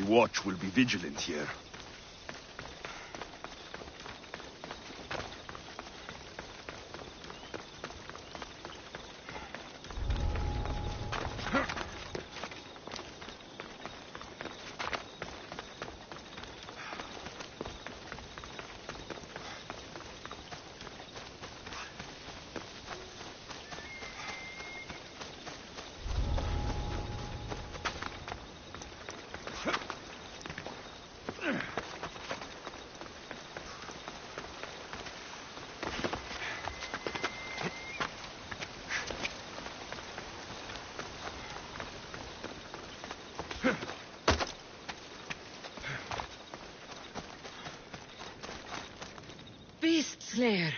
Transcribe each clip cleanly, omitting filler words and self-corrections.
The watch will be vigilant here. Beast Slayer,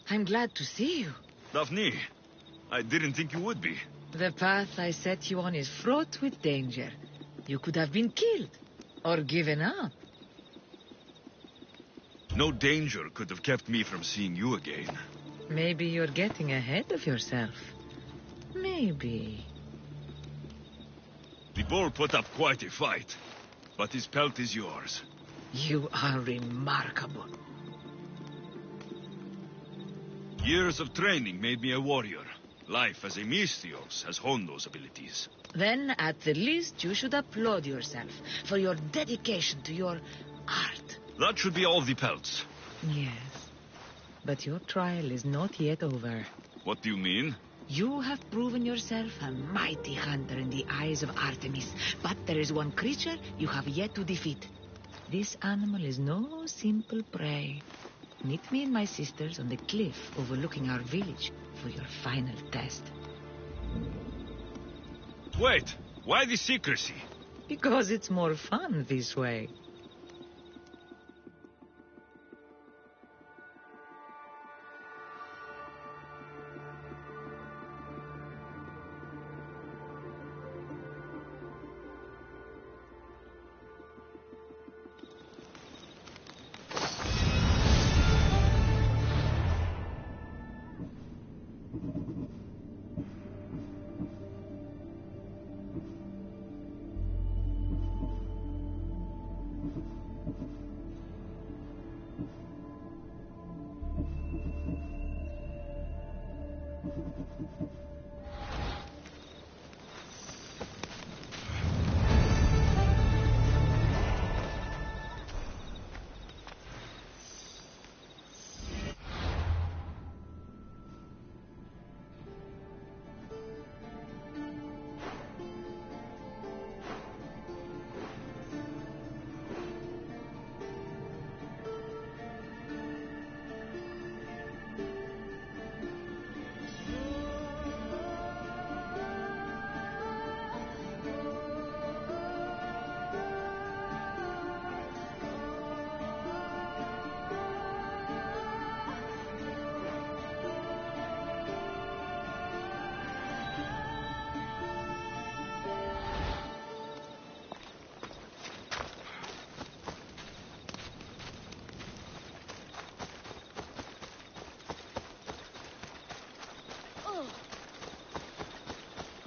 I'm glad to see you. Daphne, I didn't think you would be. The path I set you on is fraught with danger. You could have been killed, or given up. No danger could have kept me from seeing you again. Maybe you're getting ahead of yourself. Maybe. The bull put up quite a fight, but his pelt is yours. You are remarkable. Years of training made me a warrior. Life as a Misthios has honed those abilities. Then, at the least, you should applaud yourself for your dedication to your art. That should be all the pelts. Yes, but your trial is not yet over. What do you mean? You have proven yourself a mighty hunter in the eyes of Artemis, but there is one creature you have yet to defeat. This animal is no simple prey. Meet me and my sisters on the cliff overlooking our village for your final test. Wait, why the secrecy? Because it's more fun this way.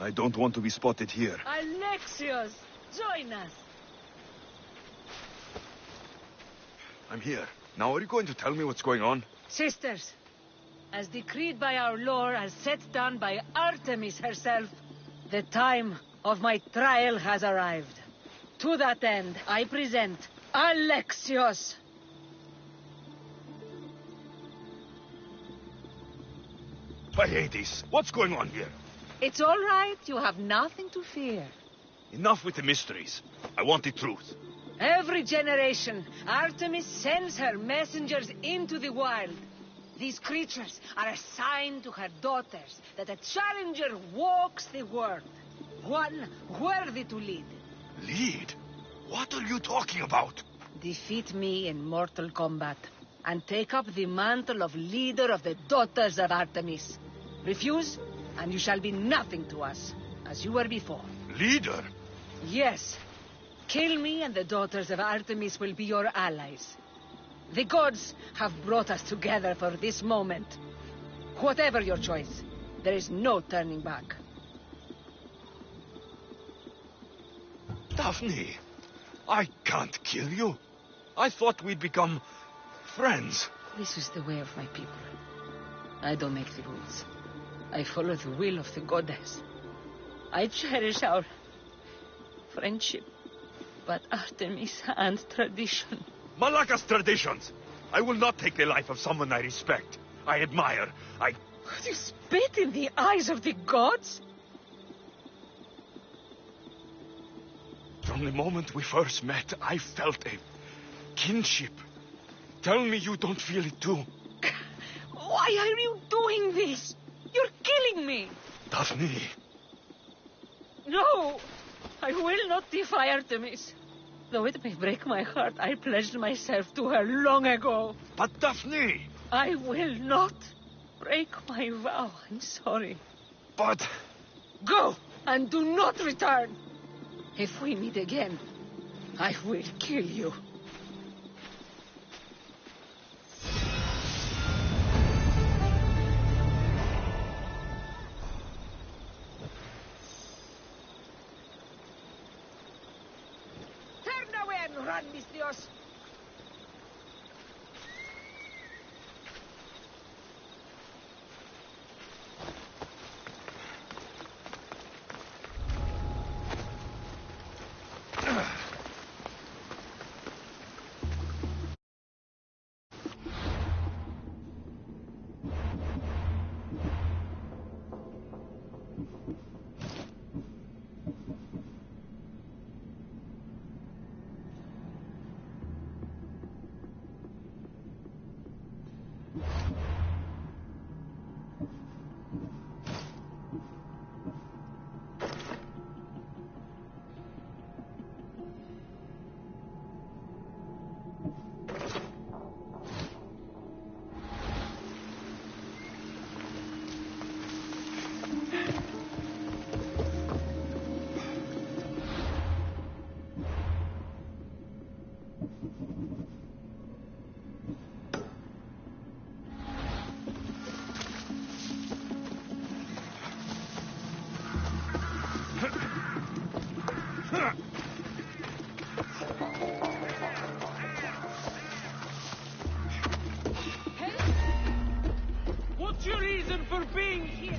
I don't want to be spotted here. Alexios, join us. I'm here. Now are you going to tell me what's going on? Sisters, as decreed by our lore, as set down by Artemis herself, the time of my trial has arrived. To that end, I present Alexios. By Hades, what's going on here? It's all right. You have nothing to fear. Enough with the mysteries. I want the truth. Every generation, Artemis sends her messengers into the wild. These creatures are a sign to her daughters that a challenger walks the world. One worthy to lead. Lead? What are you talking about? Defeat me in mortal combat, and take up the mantle of leader of the daughters of Artemis. Refuse, and you shall be nothing to us, as you were before. Leader? Yes. Kill me, and the daughters of Artemis will be your allies. The gods have brought us together for this moment. Whatever your choice, there is no turning back. Daphne, I can't kill you. I thought we'd become friends. This is the way of my people. I don't make the rules. I follow the will of the goddess. I cherish our friendship, but Artemis and tradition. Malaka's traditions! I will not take the life of someone I respect. I admire. You spit in the eyes of the gods? From the moment we first met, I felt a kinship. Tell me you don't feel it too. Why are you doing this? You're killing me. Daphne. No, I will not defy Artemis. Though it may break my heart, I pledged myself to her long ago. But Daphne! I will not break my vow. I'm sorry. But... Go and do not return. If we meet again, I will kill you. Turn away and run, Mistios. What's your reason for being here?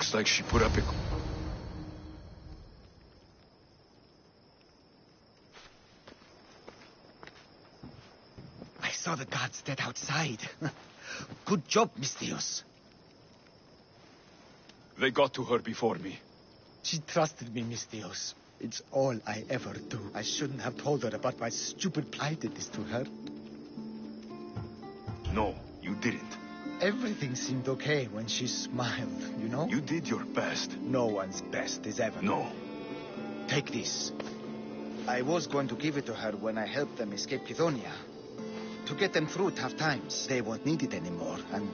Looks like she put up a... I saw the guards dead outside. Good job, Mistios. They got to her before me. She trusted me, Mistios. It's all I ever do. I shouldn't have told her about my stupid I did this to her. No, you didn't. Everything seemed okay when she smiled, you know? You did your best. No one's best is ever. No. Take this. I was going to give it to her when I helped them escape Kithonia. To get them through tough times. They won't need it anymore, and...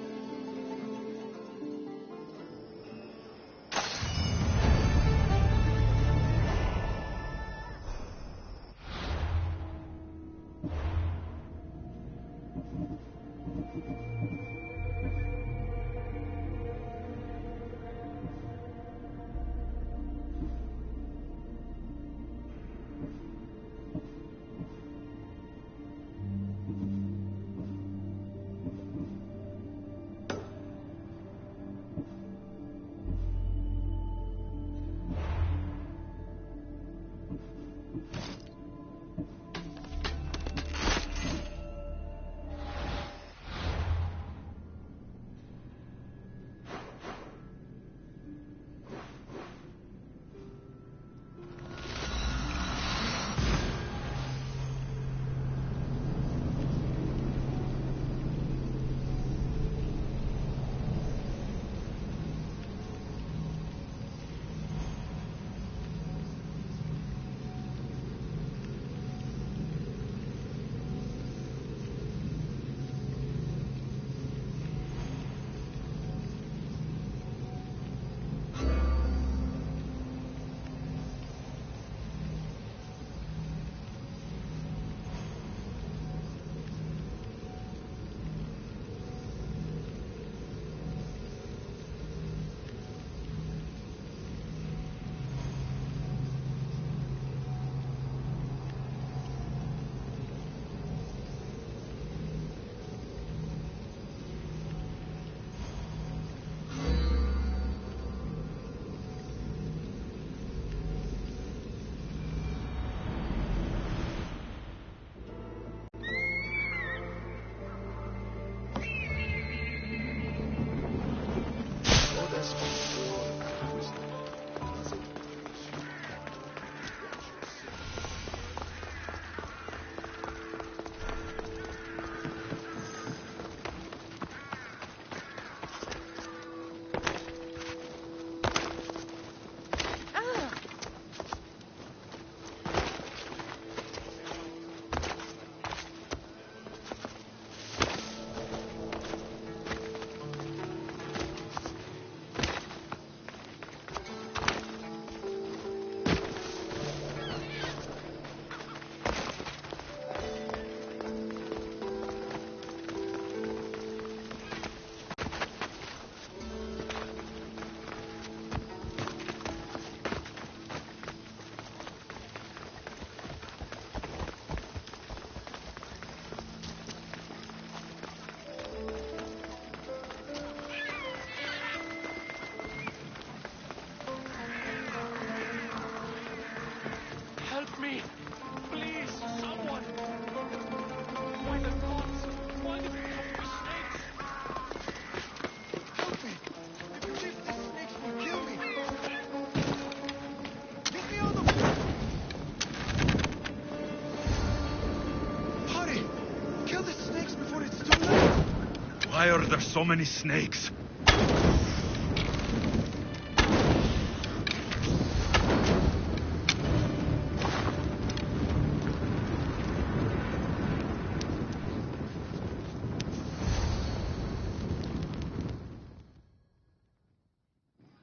Help me! Please, someone! Why the gods? Why the snakes? Help me! If you leave, these snakes will kill me! Get me out of here! Hurry! Kill the snakes before it's too late! Why are there so many snakes?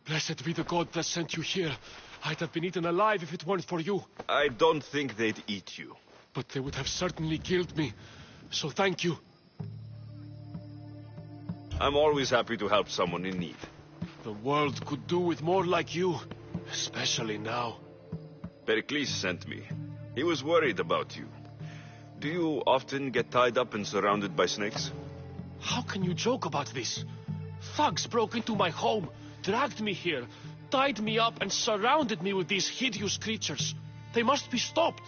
Blessed be the god that sent you here. I'd have been eaten alive if it weren't for you. I don't think they'd eat you. But they would have certainly killed me. So thank you. I'm always happy to help someone in need. The world could do with more like you. Especially now. Pericles sent me. He was worried about you. Do you often get tied up and surrounded by snakes? How can you joke about this? Thugs broke into my home, dragged me here, tied me up, and surrounded me with these hideous creatures. They must be stopped.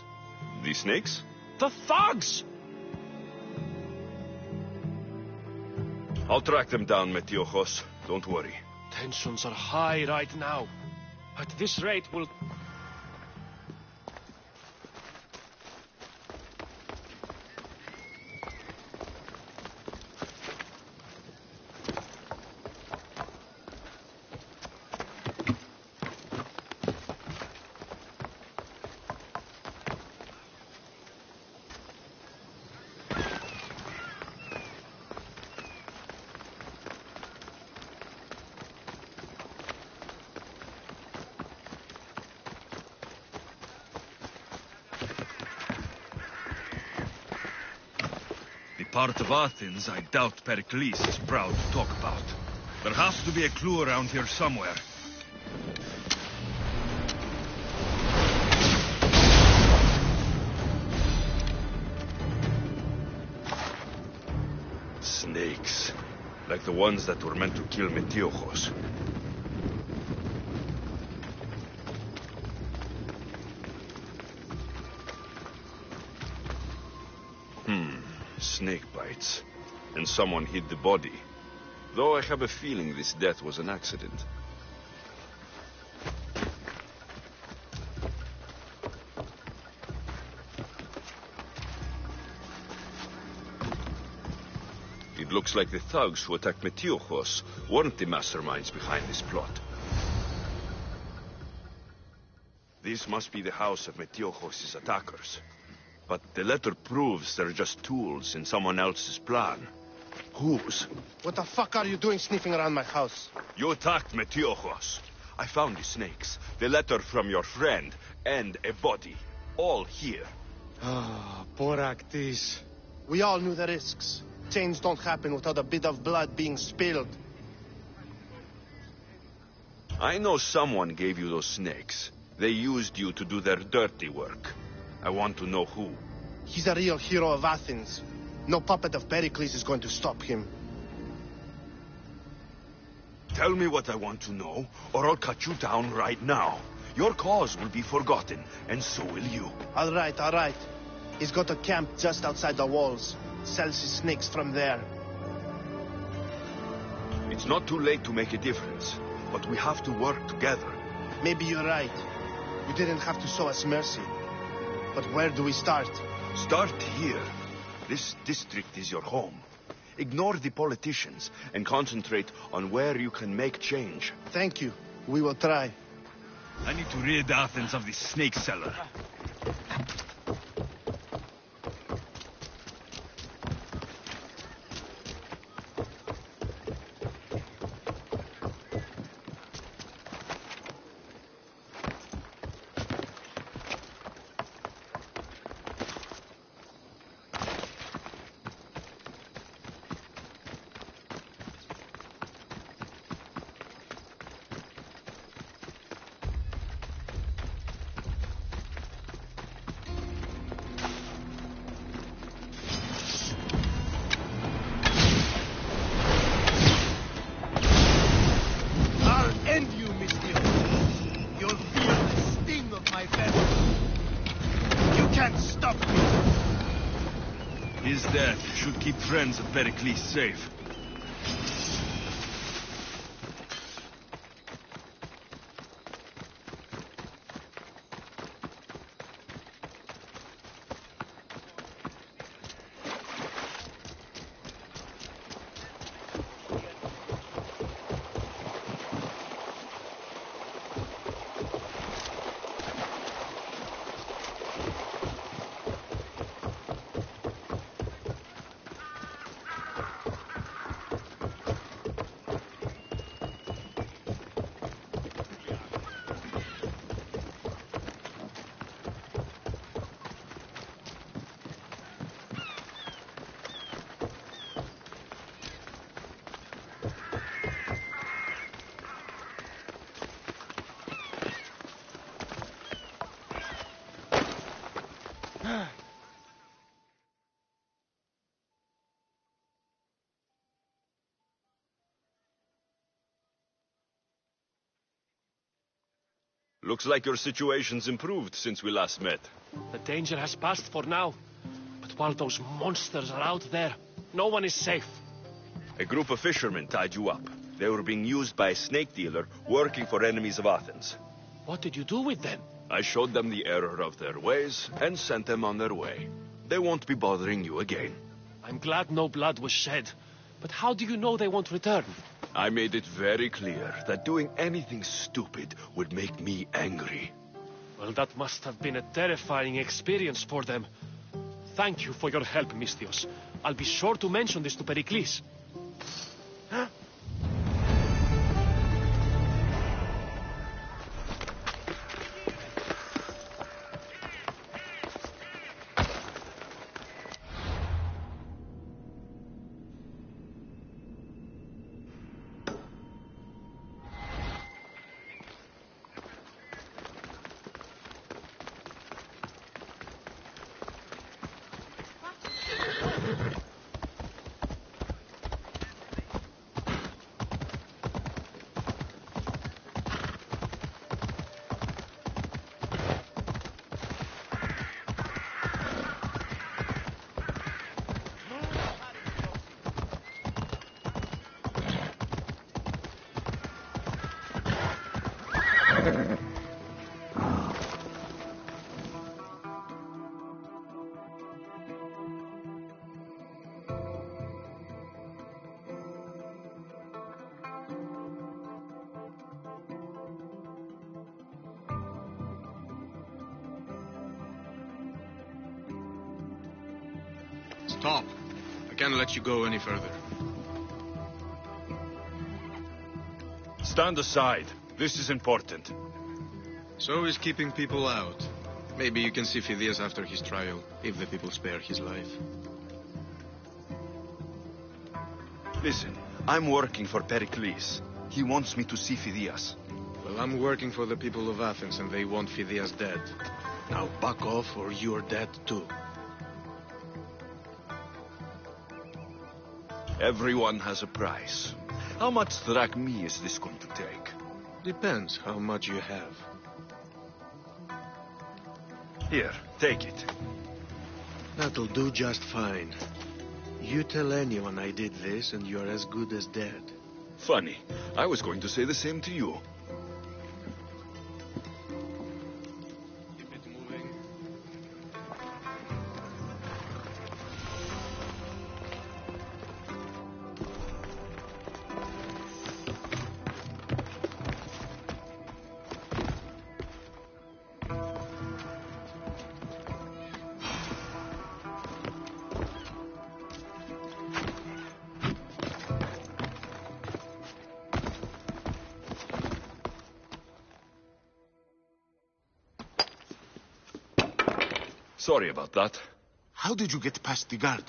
The snakes? The thugs! I'll track them down, Metiojos. Don't worry. Tensions are high right now. At this rate, we'll... Part of Athens I doubt Pericles is proud to talk about. There has to be a clue around here somewhere. Snakes. Like the ones that were meant to kill Metiojos. Snake bites. And someone hid the body. Though I have a feeling this death was an accident. It looks like the thugs who attacked Metiojos weren't the masterminds behind this plot. This must be the house of Metiojos' attackers. But the letter proves they're just tools in someone else's plan. Whose? What the fuck are you doing sniffing around my house? You attacked Metiojos. I found the snakes, the letter from your friend, and a body. All here. Ah, poor Actis. We all knew the risks. Change don't happen without a bit of blood being spilled. I know someone gave you those snakes. They used you to do their dirty work. I want to know who. He's a real hero of Athens. No puppet of Pericles is going to stop him. Tell me what I want to know, or I'll cut you down right now. Your cause will be forgotten, and so will you. All right, all right. He's got a camp just outside the walls. Sells his snakes from there. It's not too late to make a difference, but we have to work together. Maybe you're right. You didn't have to show us mercy. But where do we start? Start here. This district is your home. Ignore the politicians and concentrate on where you can make change. Thank you. We will try. I need to rid Athens of this snake seller. His death should keep friends of Pericles safe. Looks like your situation's improved since we last met. The danger has passed for now. But while those monsters are out there, no one is safe. A group of fishermen tied you up. They were being used by a snake dealer working for enemies of Athens. What did you do with them? I showed them the error of their ways and sent them on their way. They won't be bothering you again. I'm glad no blood was shed. But how do you know they won't return? I made it very clear that doing anything stupid would make me angry. Well, that must have been a terrifying experience for them. Thank you for your help, Misthios. I'll be sure to mention this to Pericles. Stop. I can't let you go any further. Stand aside. This is important. So is keeping people out. Maybe you can see Phidias after his trial, if the people spare his life. Listen, I'm working for Pericles. He wants me to see Phidias. Well, I'm working for the people of Athens, and they want Phidias dead. Now back off, or you're dead too. Everyone has a price. How much drachmae is this going to take? Depends how much you have. Here, take it. That'll do just fine. You tell anyone I did this, and you're as good as dead. Funny. I was going to say the same to you. Keep it moving. Sorry about that. How did you get past the guard?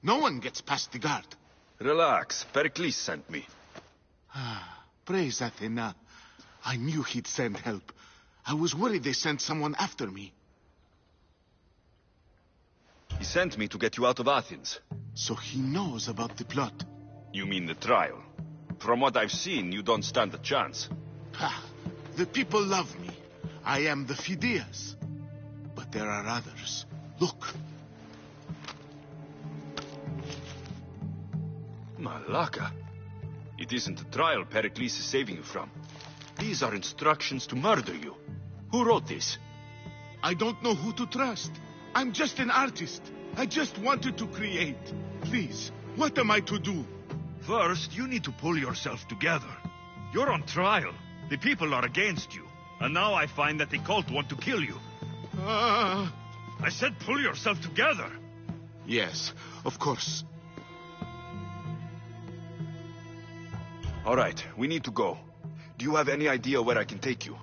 No one gets past the guard. Relax. Pericles sent me. Praise Athena. I knew he'd send help. I was worried they sent someone after me. He sent me to get you out of Athens. So he knows about the plot. You mean the trial? From what I've seen, you don't stand a chance. The people love me. I am the Phidias. But there are others. Look. Malaka. It isn't the trial Pericles is saving you from. These are instructions to murder you. Who wrote this? I don't know who to trust. I'm just an artist. I just wanted to create. Please, what am I to do? First, you need to pull yourself together. You're on trial. The people are against you. And now I find that the cult want to kill you. I said pull yourself together. Yes, of course. All right, we need to go. Do you have any idea where I can take you?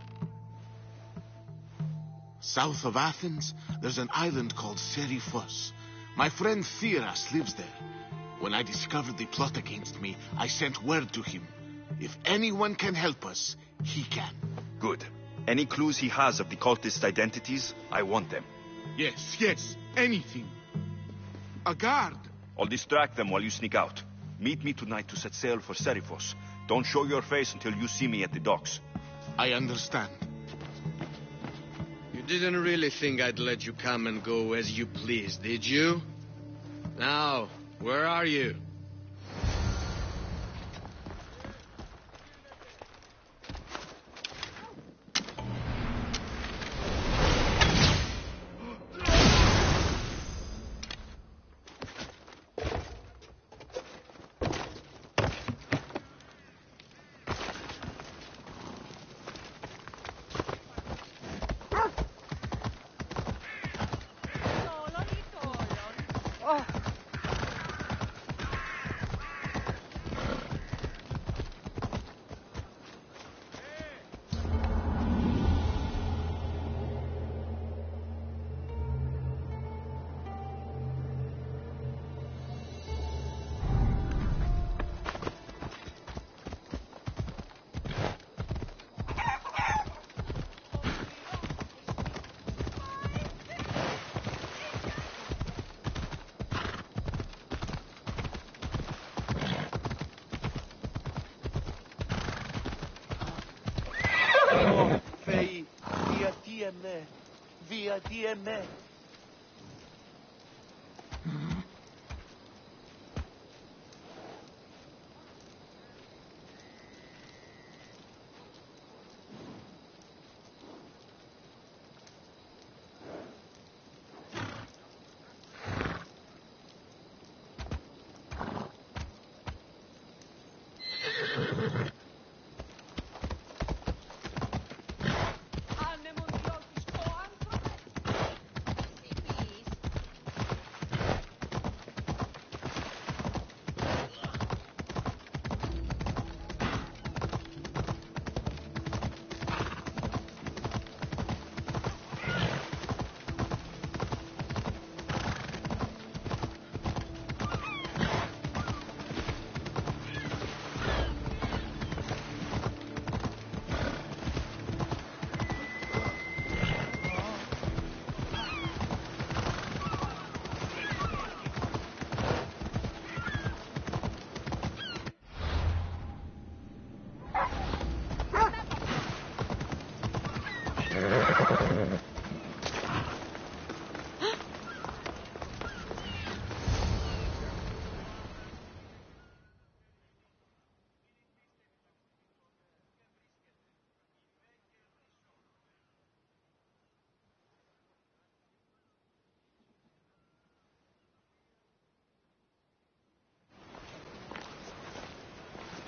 South of Athens, there's an island called Seriphos. My friend Theras lives there. When I discovered the plot against me, I sent word to him. If anyone can help us, he can. Good. Any clues he has of the cultist identities, I want them. Yes, anything. A guard. I'll distract them while you sneak out. Meet me tonight to set sail for Seriphos. Don't show your face until you see me at the docks. I understand. didn't really think I'd let you come and go as you please, did you? Now, where are you? Via DME.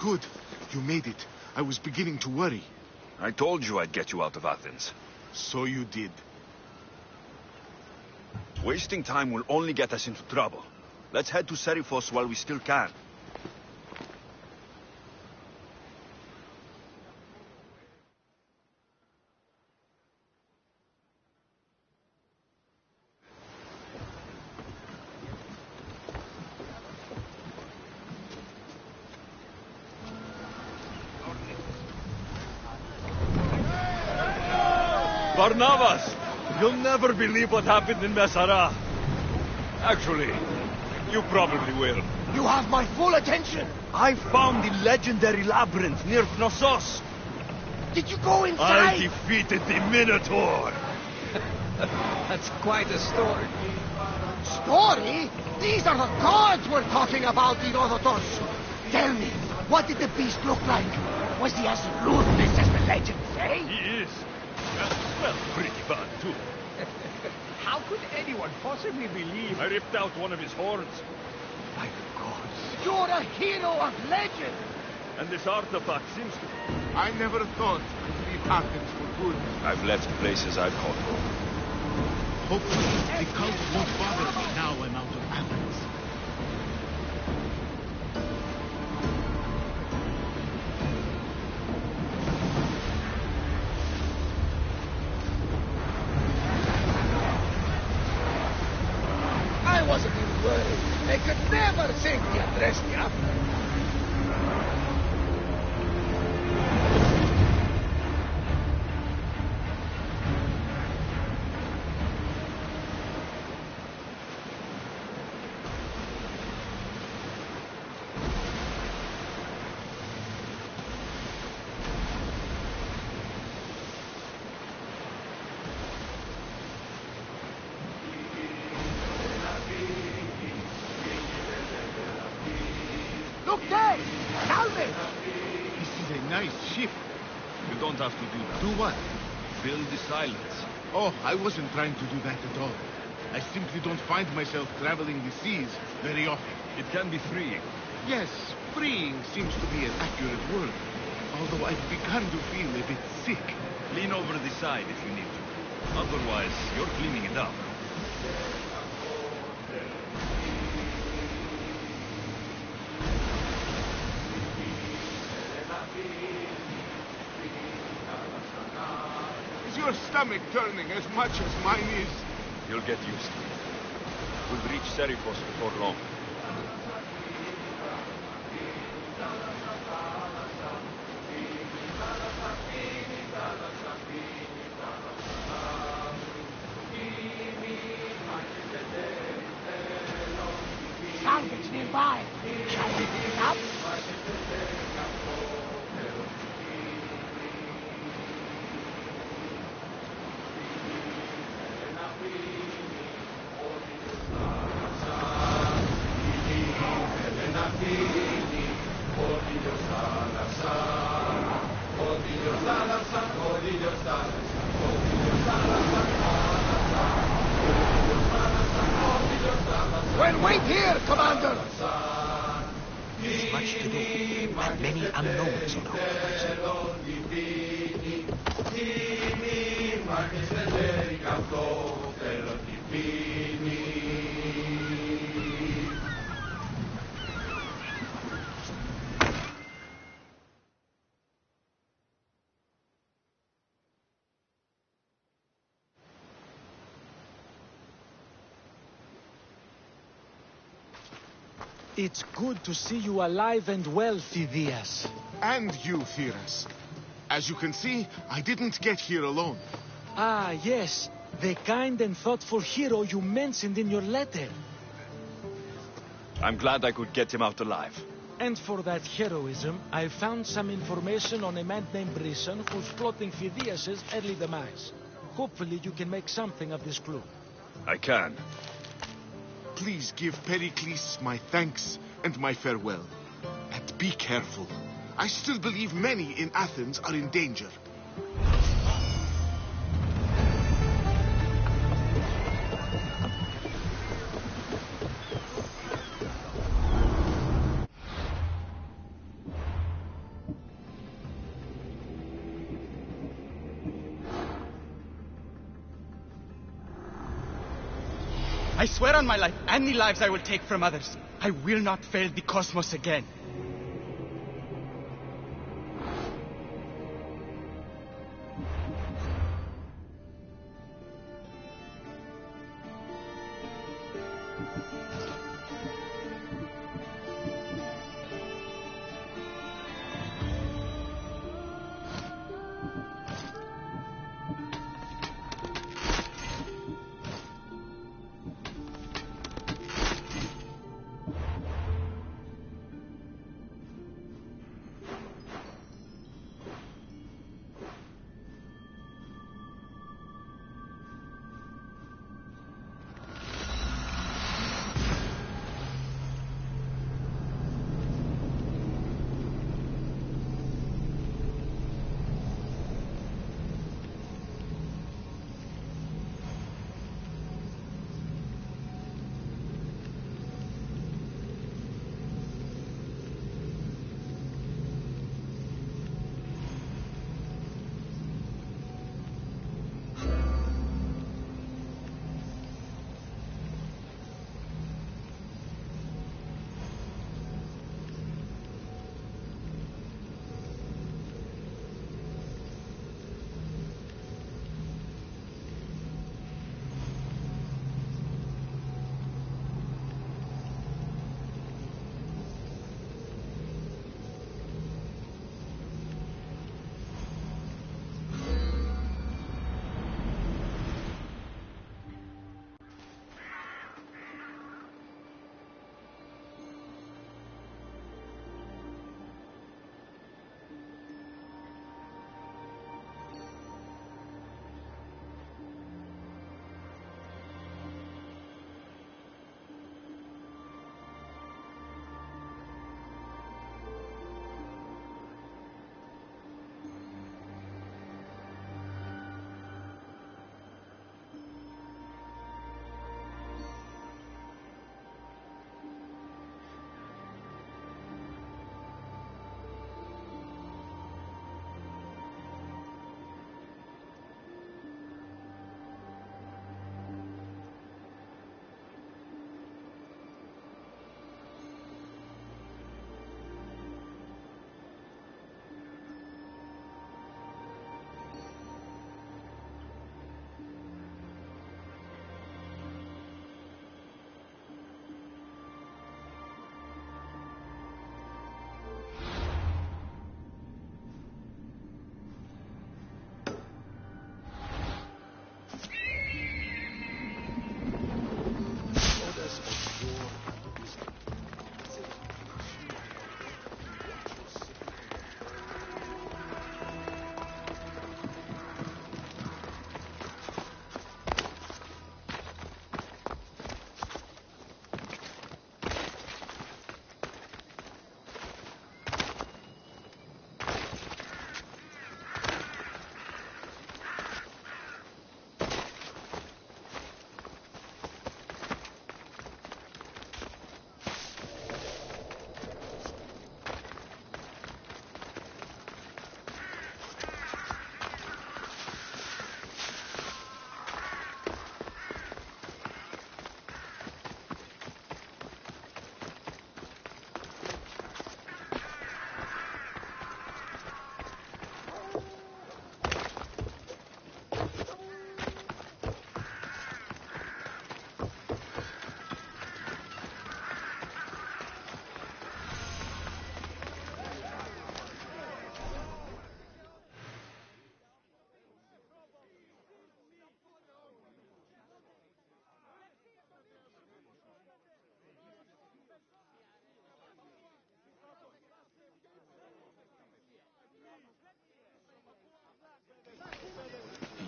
Good. You made it. I was beginning to worry. I told you I'd get you out of Athens. So you did. Wasting time will only get us into trouble. Let's head to Serifos while we still can. Barnabas! You'll never believe what happened in Messara. Actually, you probably will. You have my full attention. I found the legendary labyrinth near Knossos. Did you go I inside? defeated the Minotaur. That's quite a story. Story? These are the gods we're talking about, Herodotus. Tell me, what did the beast look like? Was he as ruthless as the legends say? He is. Well, pretty bad, too. How could anyone possibly believe? I ripped out one of his horns. By the gods. You're a hero of legend. And this artifact seems to... I never thought to leave Athens for good. I've left places I've called home. Hopefully, the cult won't bother me now I'm out of Athens. I wasn't even worried. They could never think the Adrestia. nice ship. You don't have to do that. Do what? Build the silence. Oh, I wasn't trying to do that at all. I simply don't find myself traveling the seas very often. It can be freeing. Yes, freeing seems to be an accurate word. Although I've begun to feel a bit sick. Lean over the side if you need to. Otherwise, you're cleaning it up. Is your stomach turning as much as mine is? You'll get used to it. We'll reach Serifos before long. Salvage nearby. Shall we pick it up? We'll wait here, Commander! There's much to do, and many unknowns in our horizon. It's good to see you alive and well, Phidias. And you, Theras. As you can see, I didn't get here alone. Ah, yes. The kind and thoughtful hero you mentioned in your letter. I'm glad I could get him out alive. And for that heroism, I found some information on a man named Brisson who's plotting Phidias' early demise. Hopefully you can make something of this clue. I can. Please give Pericles my thanks and my farewell. And be careful. I still believe many in Athens are in danger. I swear on my life and the lives I will take from others, I will not fail the cosmos again.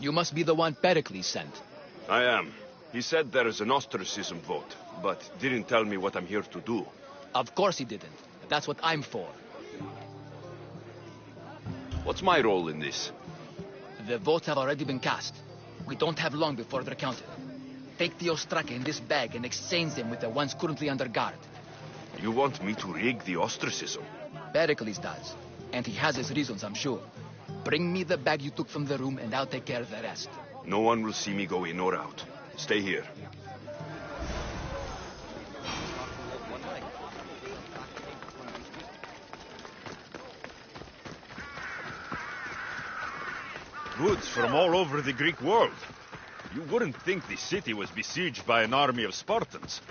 You must be the one Pericles sent. I am. He said there is an ostracism vote, but didn't tell me what I'm here to do. Of course he didn't. That's what I'm for. What's my role in this? The votes have already been cast. We don't have long before they're counted. Take the ostraka in this bag and exchange them with the ones currently under guard. You want me to rig the ostracism? Pericles does. And he has his reasons, I'm sure. Bring me the bag you took from the room and I'll take care of the rest. No one will see me go in or out. Stay here. Goods from all over the Greek world. You wouldn't think the city was besieged by an army of Spartans.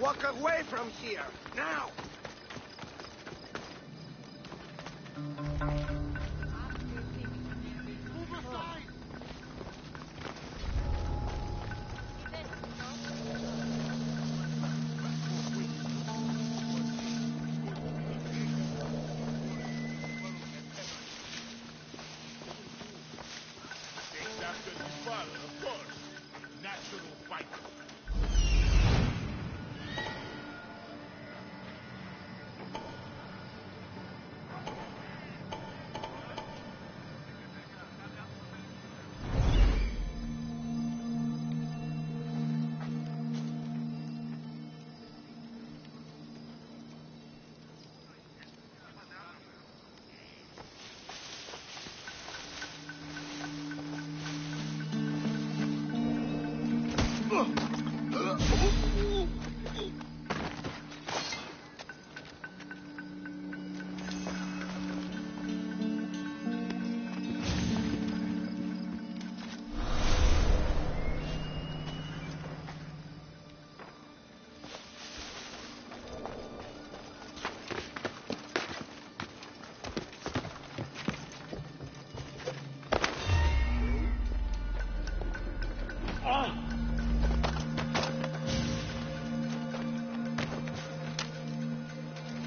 Walk away from here, now! Of course. Natural fight.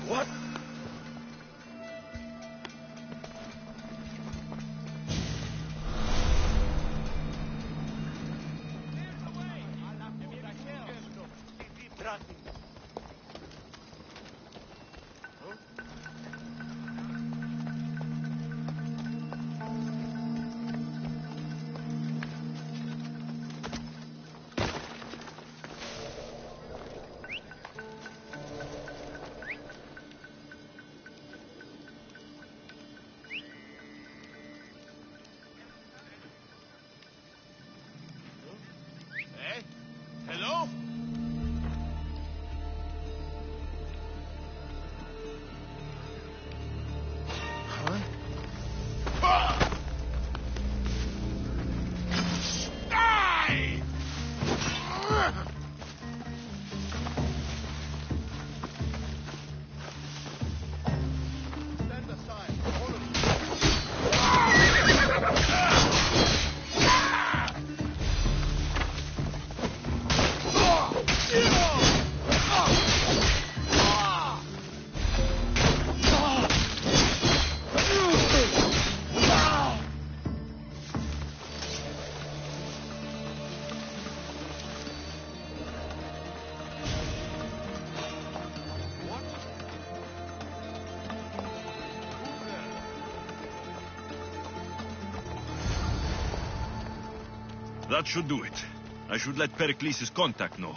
What? That should do it. I should let Pericles' contact know.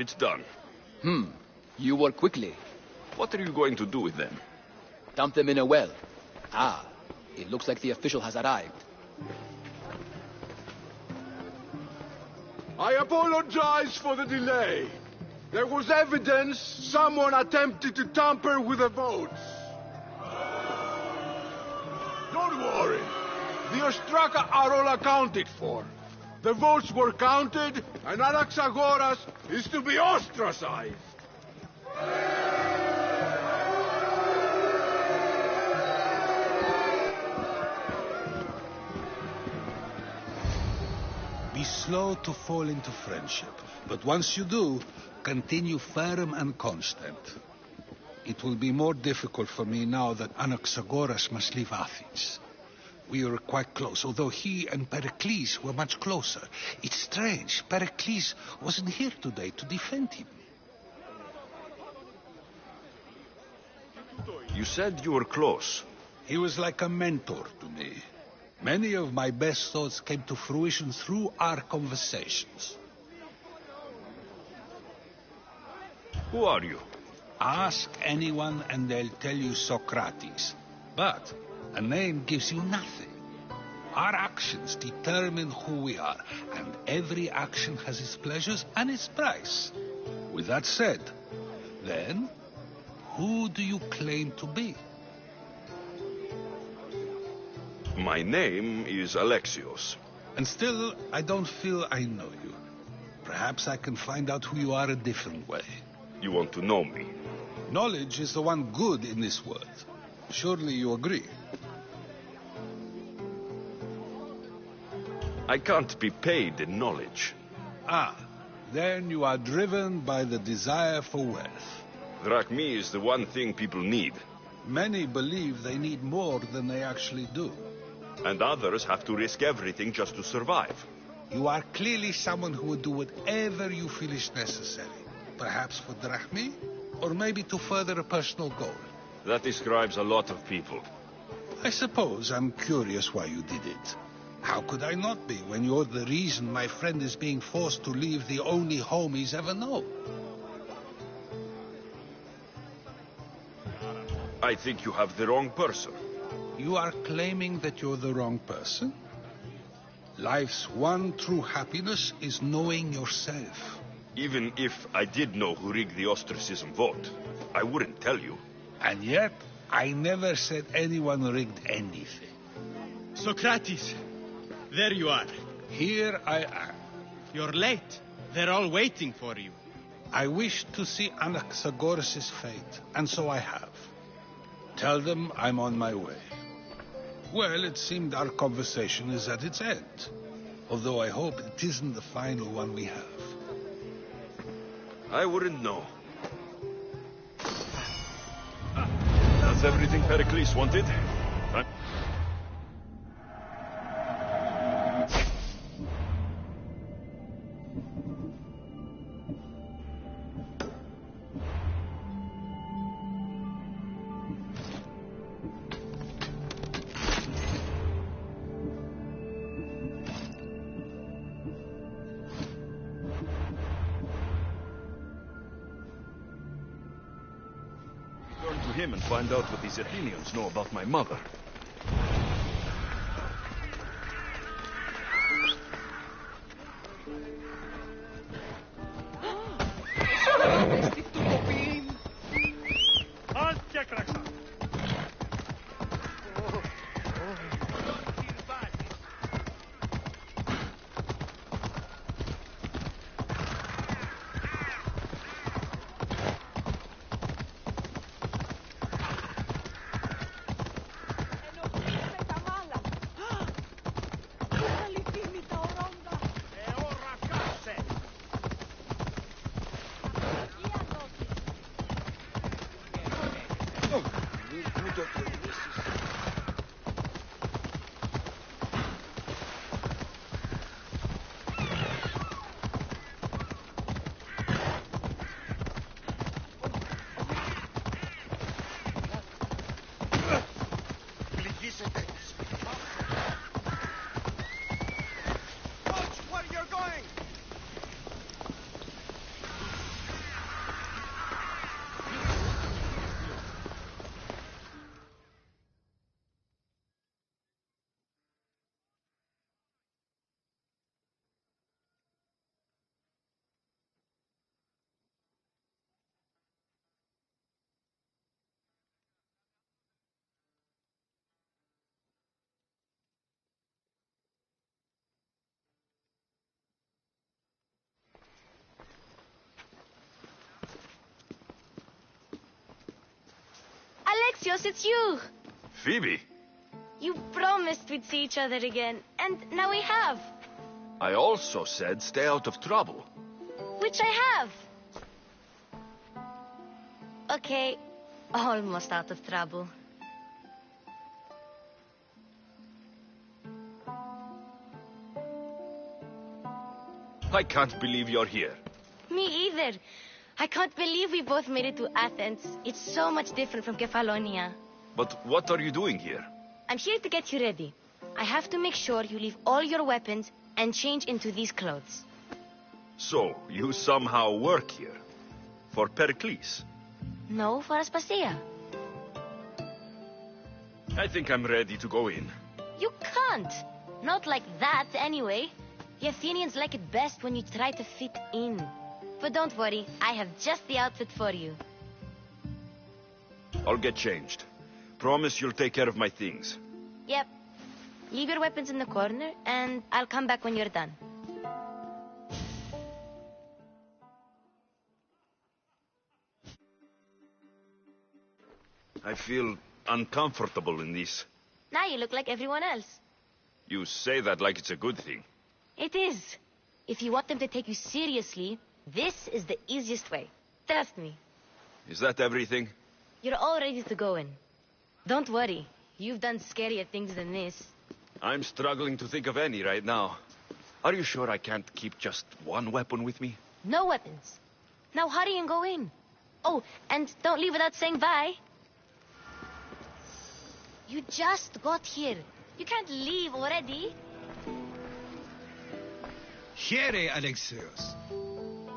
It's done. You work quickly. What are you going to do with them? Dump them in a well. Ah, it looks like the official has arrived. I apologize for the delay. There was evidence someone attempted to tamper with the votes. Don't worry. The Ostraka are all accounted for. The votes were counted, and Anaxagoras is to be ostracized. Be slow to fall into friendship, but once you do, continue firm and constant. It will be more difficult for me now that Anaxagoras must leave Athens. We were quite close, although he and Pericles were much closer. It's strange, Pericles wasn't here today to defend him. You said you were close. He was like a mentor to me. Many of my best thoughts came to fruition through our conversations. Who are you? Ask anyone and they'll tell you Socrates. But a name gives you nothing. Our actions determine who we are, and every action has its pleasures and its price. With that said, then, who do you claim to be? My name is Alexios. And still, I don't feel I know you. Perhaps I can find out who you are a different way. You want to know me? Knowledge is the one good in this world. Surely you agree? I can't be paid in knowledge. Ah, then you are driven by the desire for wealth. Drachmi is the one thing people need. Many believe they need more than they actually do. And others have to risk everything just to survive. You are clearly someone who would do whatever you feel is necessary. Perhaps for drachmi, or maybe to further a personal goal. That describes a lot of people. I suppose I'm curious why you did it. How could I not be when you're the reason my friend is being forced to leave the only home he's ever known? I think you have the wrong person. You are claiming that you're the wrong person? Life's one true happiness is knowing yourself. Even if I did know who rigged the ostracism vote, I wouldn't tell you. And yet, I never said anyone rigged anything. Socrates, there you are. Here I am. You're late. They're all waiting for you. I wish to see Anaxagoras' fate, and so I have. Tell them I'm on my way. Well, it seemed our conversation is at its end. Although I hope it isn't the final one we have. I wouldn't know. That's everything Pericles wanted. him and find out what these Athenians know about my mother. Alexios, it's you! Phoebe? You promised we'd see each other again, and now we have. I also said stay out of trouble. Which I have. Okay, almost out of trouble. I can't believe you're here. Me either. I can't believe we both made it to Athens. It's so much different from Kefalonia. But what are you doing here? I'm here to get you ready. I have to make sure you leave all your weapons and change into these clothes. So, you somehow work here? For Pericles? No, for Aspasia. I think I'm ready to go in. You can't. Not like that, anyway. The Athenians like it best when you try to fit in. But don't worry, I have just the outfit for you. I'll get changed. Promise you'll take care of my things. Yep. Leave your weapons in the corner, and I'll come back when you're done. I feel uncomfortable in this. Now you look like everyone else. You say that like it's a good thing. It is. If you want them to take you seriously, this is the easiest way. Trust me. Is that everything? You're all ready to go in. Don't worry. You've done scarier things than this. I'm struggling to think of any right now. Are you sure I can't keep just one weapon with me? No weapons. Now hurry and go in. Oh, and don't leave without saying bye. You just got here. You can't leave already. Here, Alexios.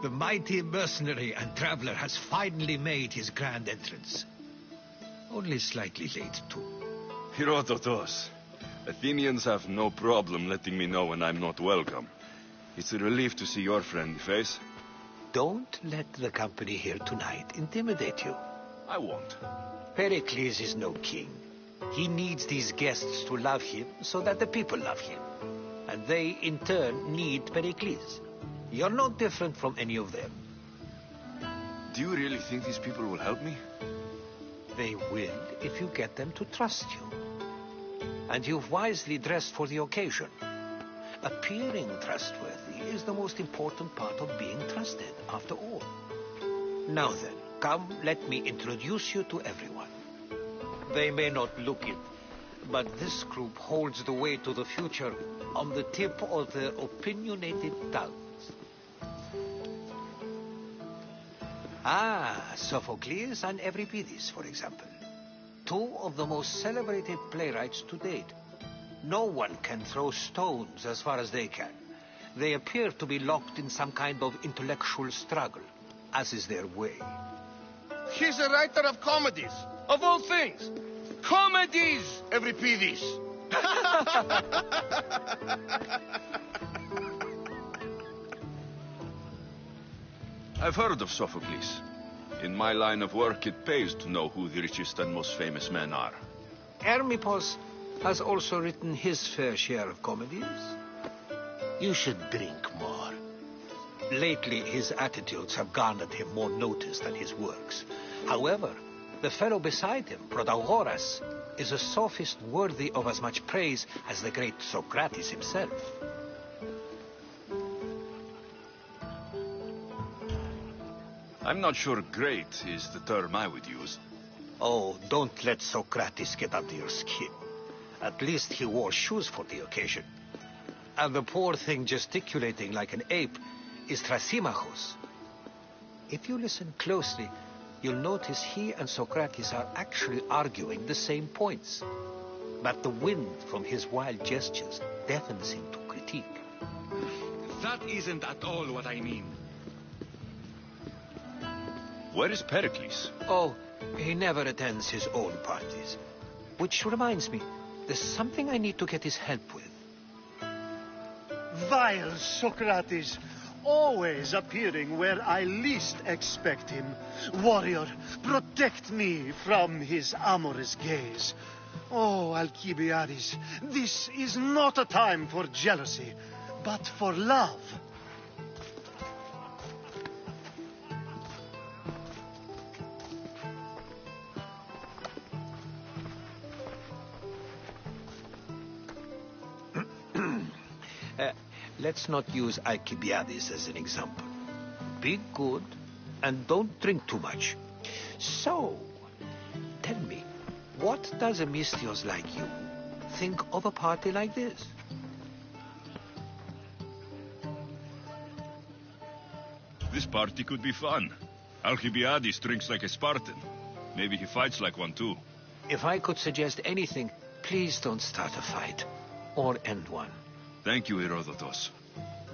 The mighty mercenary and traveler has finally made his grand entrance. Only slightly late, too. Herodotos. Athenians have no problem letting me know when I'm not welcome. It's a relief to see your friendly face. Don't let the company here tonight intimidate you. I won't. Pericles is no king. He needs these guests to love him so that the people love him. And they, in turn, need Pericles. You're no different from any of them. Do you really think these people will help me? They will if you get them to trust you. And you've wisely dressed for the occasion. Appearing trustworthy is the most important part of being trusted, after all. Now then, come, let me introduce you to everyone. They may not look it, but this group holds the way to the future on the tip of their opinionated tongues. Ah, Sophocles and Euripides, for example. Two of the most celebrated playwrights to date. No one can throw stones as far as they can. They appear to be locked in some kind of intellectual struggle, as is their way. He's a writer of comedies. Of all things, comedies, Euripides. I've heard of Sophocles. In my line of work, it pays to know who the richest and most famous men are. Hermippos has also written his fair share of comedies. You should drink more. Lately, his attitudes have garnered him more notice than his works. However, the fellow beside him, Protagoras, is a sophist worthy of as much praise as the great Socrates himself. I'm not sure great is the term I would use. Oh, don't let Socrates get under your skin. At least he wore shoes for the occasion. And the poor thing gesticulating like an ape is Thrasymachus. If you listen closely, you'll notice he and Socrates are actually arguing the same points. But the wind from his wild gestures deafens him to critique. That isn't at all what I mean. Where is Pericles? Oh, he never attends his own parties. Which reminds me, there's something I need to get his help with. Vile Socrates, always appearing where I least expect him. Warrior, protect me from his amorous gaze. Oh, Alcibiades, this is not a time for jealousy, but for love. Let's not use Alcibiades as an example. Be good and don't drink too much. So, tell me, what does a Misthios like you think of a party like this? This party could be fun. Alcibiades drinks like a Spartan. Maybe he fights like one too. If I could suggest anything, please don't start a fight or end one. Thank you, Herodotus.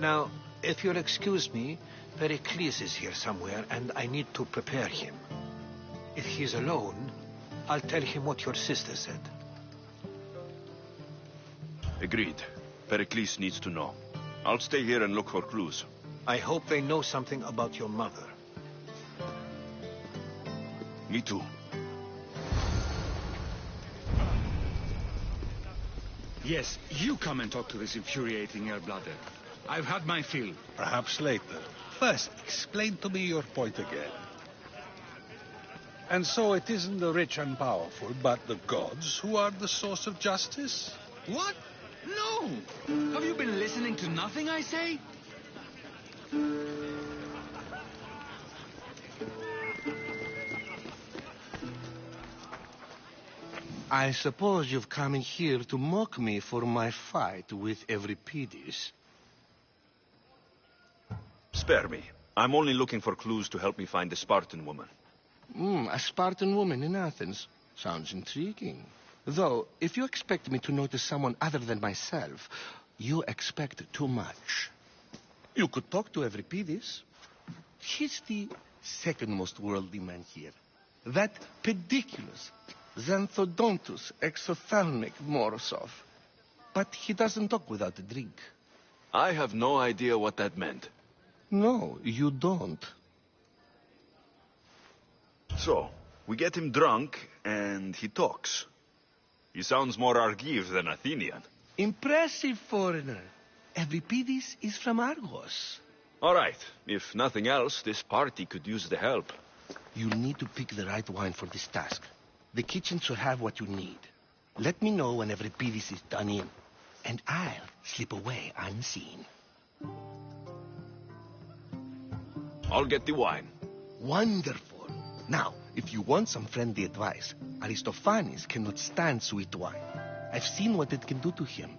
Now, if you'll excuse me, Pericles is here somewhere, and I need to prepare him. If he's alone, I'll tell him what your sister said. Agreed. Pericles needs to know. I'll stay here and look for clues. I hope they know something about your mother. Me too. Yes, you come and talk to this infuriating airbladder. I've had my fill. Perhaps later. First, explain to me your point again. And so it isn't the rich and powerful, but the gods who are the source of justice? What? No! Have you been listening to nothing I say? I suppose you've come in here to mock me for my fight with Euripides. Spare me. I'm only looking for clues to help me find the Spartan woman. A Spartan woman in Athens. Sounds intriguing. Though, if you expect me to notice someone other than myself, you expect too much. You could talk to Euripides. He's the second most worldly man here. That pediculous, xanthodontus, exophthalmic Morosov. But he doesn't talk without a drink. I have no idea what that meant. No, you don't. So, we get him drunk, and he talks. He sounds more Argive than Athenian. Impressive, foreigner. Euripides is from Argos. All right. If nothing else, this party could use the help. You need to pick the right wine for this task. The kitchen should have what you need. Let me know when Euripides is done in, and I'll slip away unseen. I'll get the wine. Wonderful. Now, if you want some friendly advice, Aristophanes cannot stand sweet wine. I've seen what it can do to him.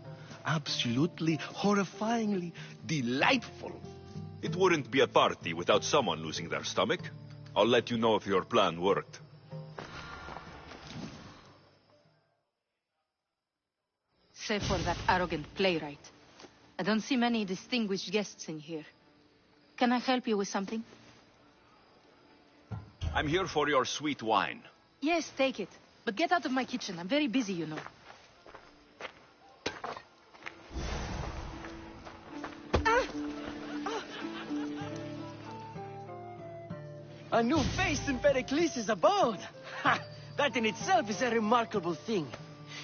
Absolutely, horrifyingly delightful. It wouldn't be a party without someone losing their stomach. I'll let you know if your plan worked. Save for that arrogant playwright. I don't see many distinguished guests in here. Can I help you with something? I'm here for your sweet wine. Yes, take it. But get out of my kitchen. I'm very busy, you know. A new face in Pericles' abode. Ha! That in itself is a remarkable thing.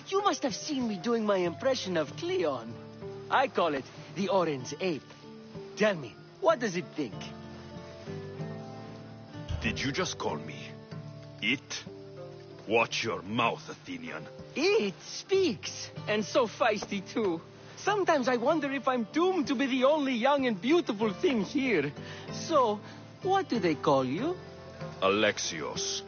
You must have seen me doing my impression of Cleon. I call it the Orange Ape. Tell me, what does it think? Did you just call me it? Watch your mouth, Athenian. It speaks, and so feisty too. Sometimes I wonder if I'm doomed to be the only young and beautiful thing here. So, what do they call you? Alexios.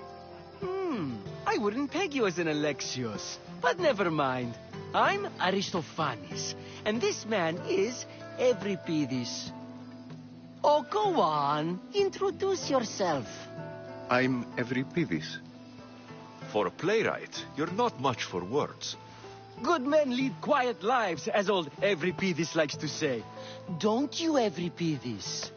I wouldn't peg you as an Alexios. But never mind. I'm Aristophanes, and this man is Euripides. Oh, go on. Introduce yourself. I'm Euripides. For a playwright, you're not much for words. Good men lead quiet lives, as old Euripides likes to say. Don't you, Euripides?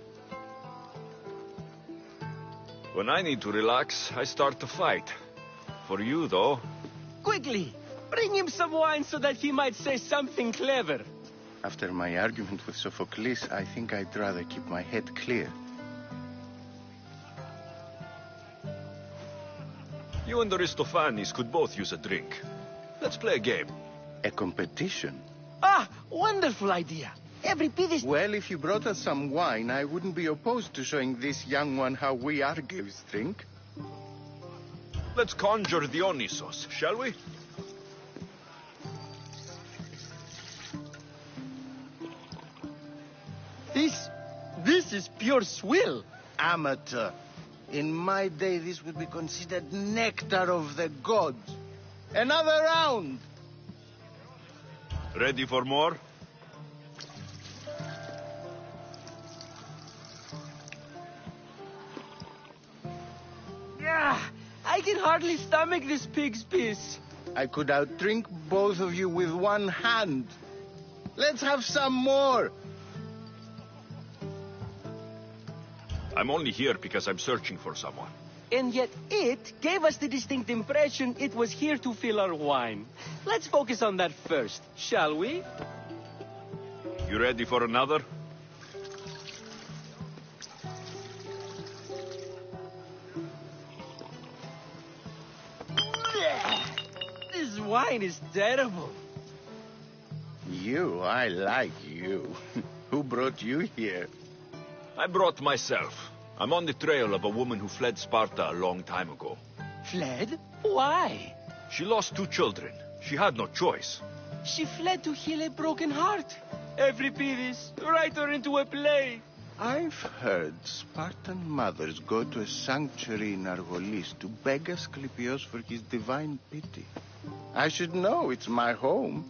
When I need to relax, I start to fight. For you, though... Quickly! Bring him some wine so that he might say something clever. After my argument with Sophocles, I think I'd rather keep my head clear. You and Aristophanes could both use a drink. Let's play a game. A competition? Ah, wonderful idea. Euripides... Well, if you brought us some wine, I wouldn't be opposed to showing this young one how we Argives drink. Let's conjure Dionysos, shall we? This is pure swill. Amateur. In my day, this would be considered nectar of the gods. Another round! Ready for more? Yeah, I can hardly stomach this pig's piss. I could outdrink both of you with one hand. Let's have some more. I'm only here because I'm searching for someone. And yet it gave us the distinct impression it was here to fill our wine. Let's focus on that first, shall we? You ready for another? This wine is terrible. You, I like you. Who brought you here? I brought myself. I'm on the trail of a woman who fled Sparta a long time ago. Fled? Why? She lost 2 children. She had no choice. She fled to heal a broken heart. Euripides, write her into a play. I've heard Spartan mothers go to a sanctuary in Argolis to beg Asclepios for his divine pity. I should know, it's my home.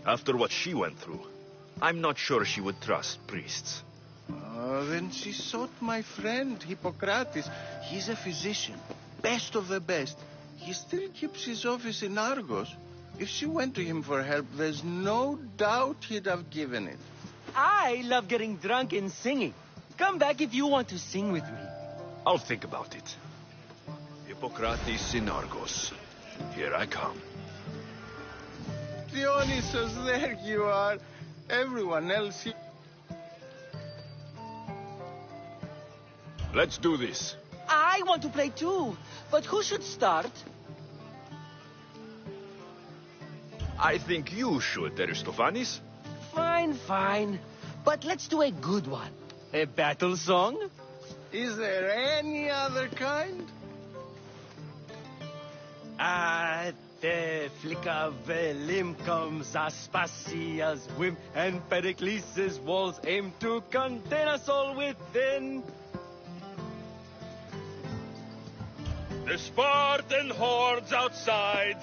After what she went through, I'm not sure she would trust priests. Then she sought my friend, Hippocrates. He's a physician, best of the best. He still keeps his office in Argos. If she went to him for help, there's no doubt he'd have given it. I love getting drunk and singing. Come back if you want to sing with me. I'll think about it. Hippocrates in Argos. Here I come. Dionysus, there you are. Everyone else here. Let's do this. I want to play too. But who should start? I think you should, Aristophanes. Fine, fine. But let's do a good one. A battle song? Is there any other kind? At the flick of a limb comes Aspasia's whim, and Pericles' walls aim to contain us all within. The Spartan hordes outside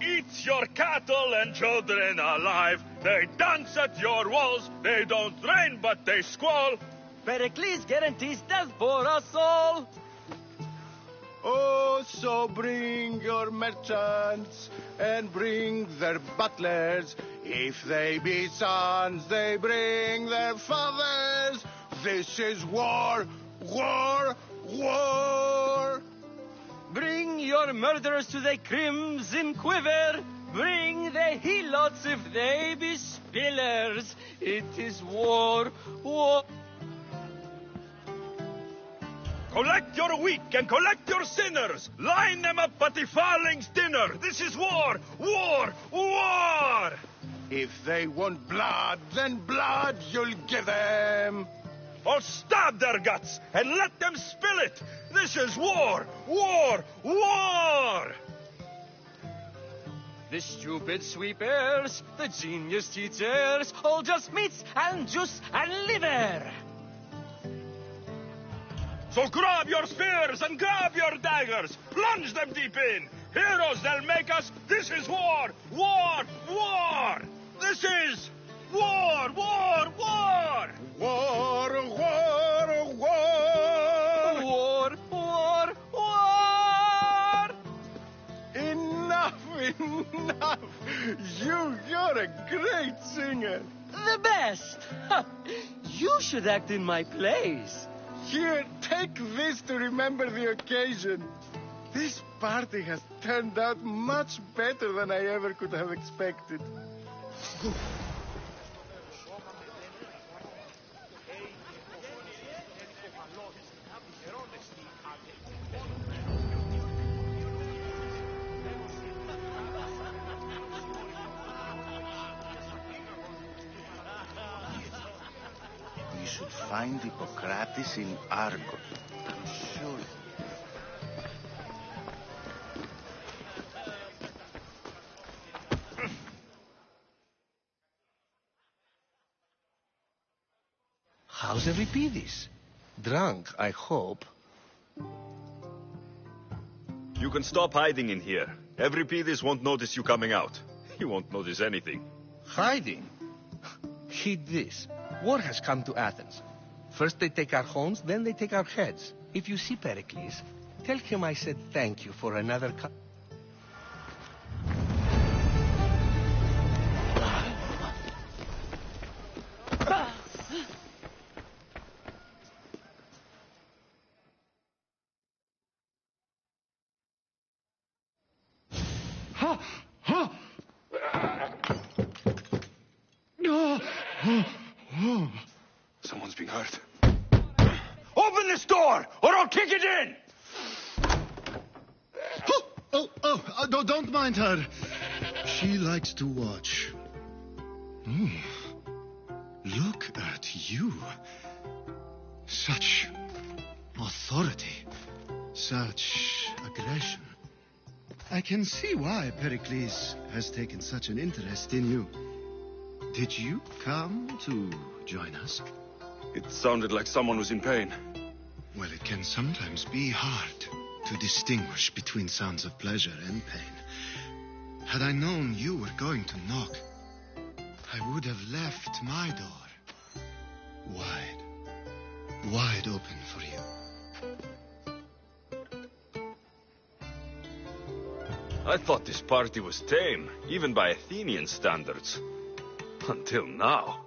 eat your cattle and children alive. They dance at your walls. They don't rain, but they squall. Pericles guarantees death for us all. Oh, so bring your merchants and bring their butlers. If they be sons, they bring their fathers. This is war, war, war. Bring your your murderers to the crimson quiver. Bring the helots if they be spillers. It is war, war. Collect your weak and collect your sinners. Line them up at the Farling's dinner. This is war, war, war! If they want blood, then blood you'll give them. Or stab their guts and let them spill it. This is war, war, war! The stupid sweepers, the genius teachers, all just meats and juice and liver. So grab your spears and grab your daggers. Plunge them deep in. Heroes they'll make us. This is war, war, war! This is war, war, war! War, war, war! War, war, war! Enough, enough! You're a great singer. The best! You should act in my plays. Here, take this to remember the occasion. This party has turned out much better than I ever could have expected. We should find Hippocrates in Argos. I'm sure. How's Euripides? Drunk, I hope. You can stop hiding in here. Euripides won't notice you coming out. He won't notice anything. Hiding? Heed this. War has come to Athens. First they take our homes, then they take our heads. If you see Pericles, tell him I said thank you for another cup. Someone's being hurt. Open this door, or I'll kick it in! Don't mind her. She likes to watch. Look at you. Such authority. Such aggression. I can see why Pericles has taken such an interest in you. Did you come to join us? It sounded like someone was in pain. Well, it can sometimes be hard to distinguish between sounds of pleasure and pain. Had I known you were going to knock, I would have left my door wide open for you. I thought this party was tame, even by Athenian standards. Until now.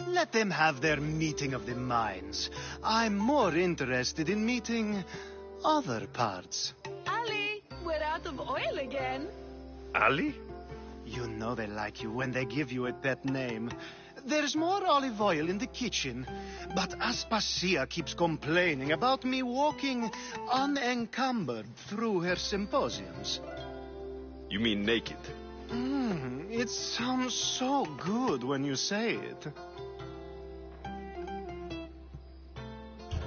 Let them have their meeting of the minds. I'm more interested in meeting other parts. Ali, we're out of oil again. Ali? You know they like you when they give you a pet name. There's more olive oil in the kitchen, but Aspasia keeps complaining about me walking unencumbered through her symposiums. You mean naked? It sounds so good when you say it.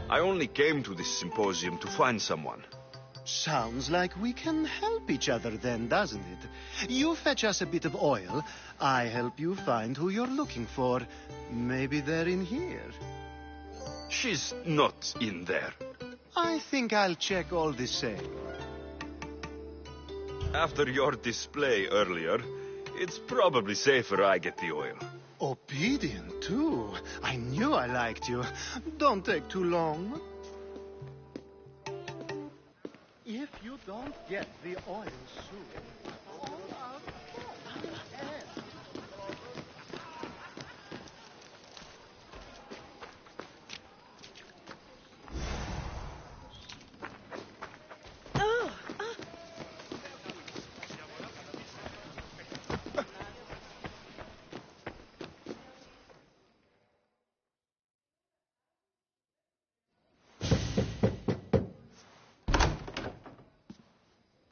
I only came to this symposium to find someone. Sounds like we can help each other then, doesn't it? You fetch us a bit of oil, I help you find who you're looking for. Maybe they're in here. She's not in there. I think I'll check all the same. After your display earlier, it's probably safer I get the oil. Obedient, too. I knew I liked you. Don't take too long. If you don't get the oil soon, all our fun will end.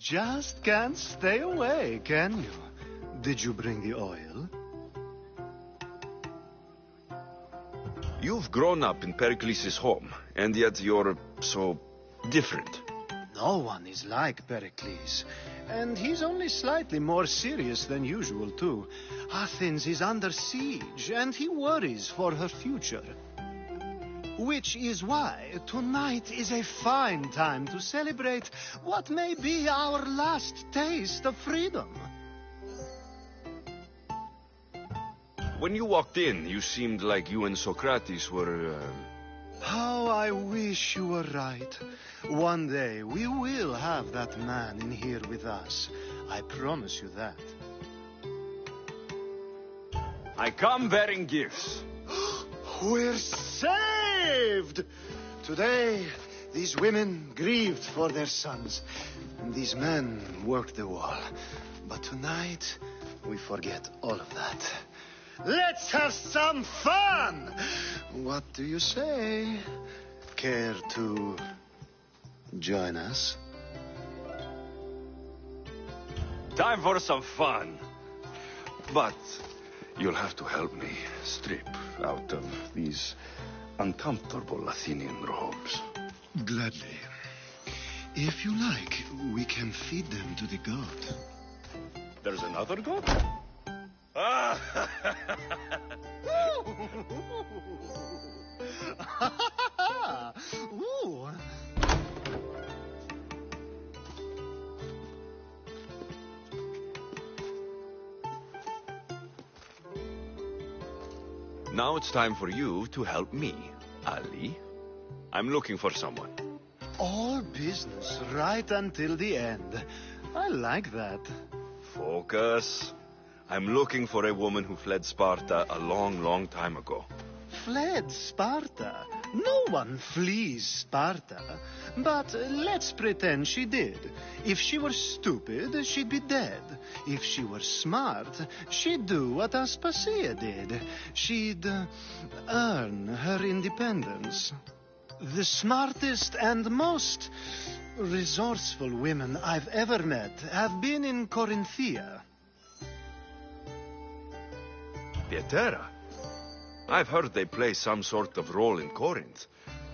just can't stay away, can you? Did you bring the oil? You've grown up in Pericles' home, and yet you're so different. No one is like Pericles. And he's only slightly more serious than usual, too. Athens is under siege, and he worries for her future. Which is why tonight is a fine time to celebrate what may be our last taste of freedom. When you walked in, you seemed like you and Socrates were... How I wish you were right. One day we will have that man in here with us. I promise you that. I come bearing gifts. We're saved! Today, these women grieved for their sons, and these men worked the wall. But tonight, we forget all of that. Let's have some fun! What do you say? Care to join us? Time for some fun. But you'll have to help me strip out of these uncomfortable Athenian robes. Gladly. If you like, we can feed them to the god. There's another god? Ooh. Now it's time for you to help me, Ali. I'm looking for someone. All business right until the end. I like that. Focus. I'm looking for a woman who fled Sparta a long, long time ago. Fled Sparta? No one flees Sparta. But let's pretend she did. If she were stupid, she'd be dead. If she were smart, she'd do what Aspasia did. She'd earn her independence. The smartest and most resourceful women I've ever met have been in Corinthia. Pietera? I've heard they play some sort of role in Corinth,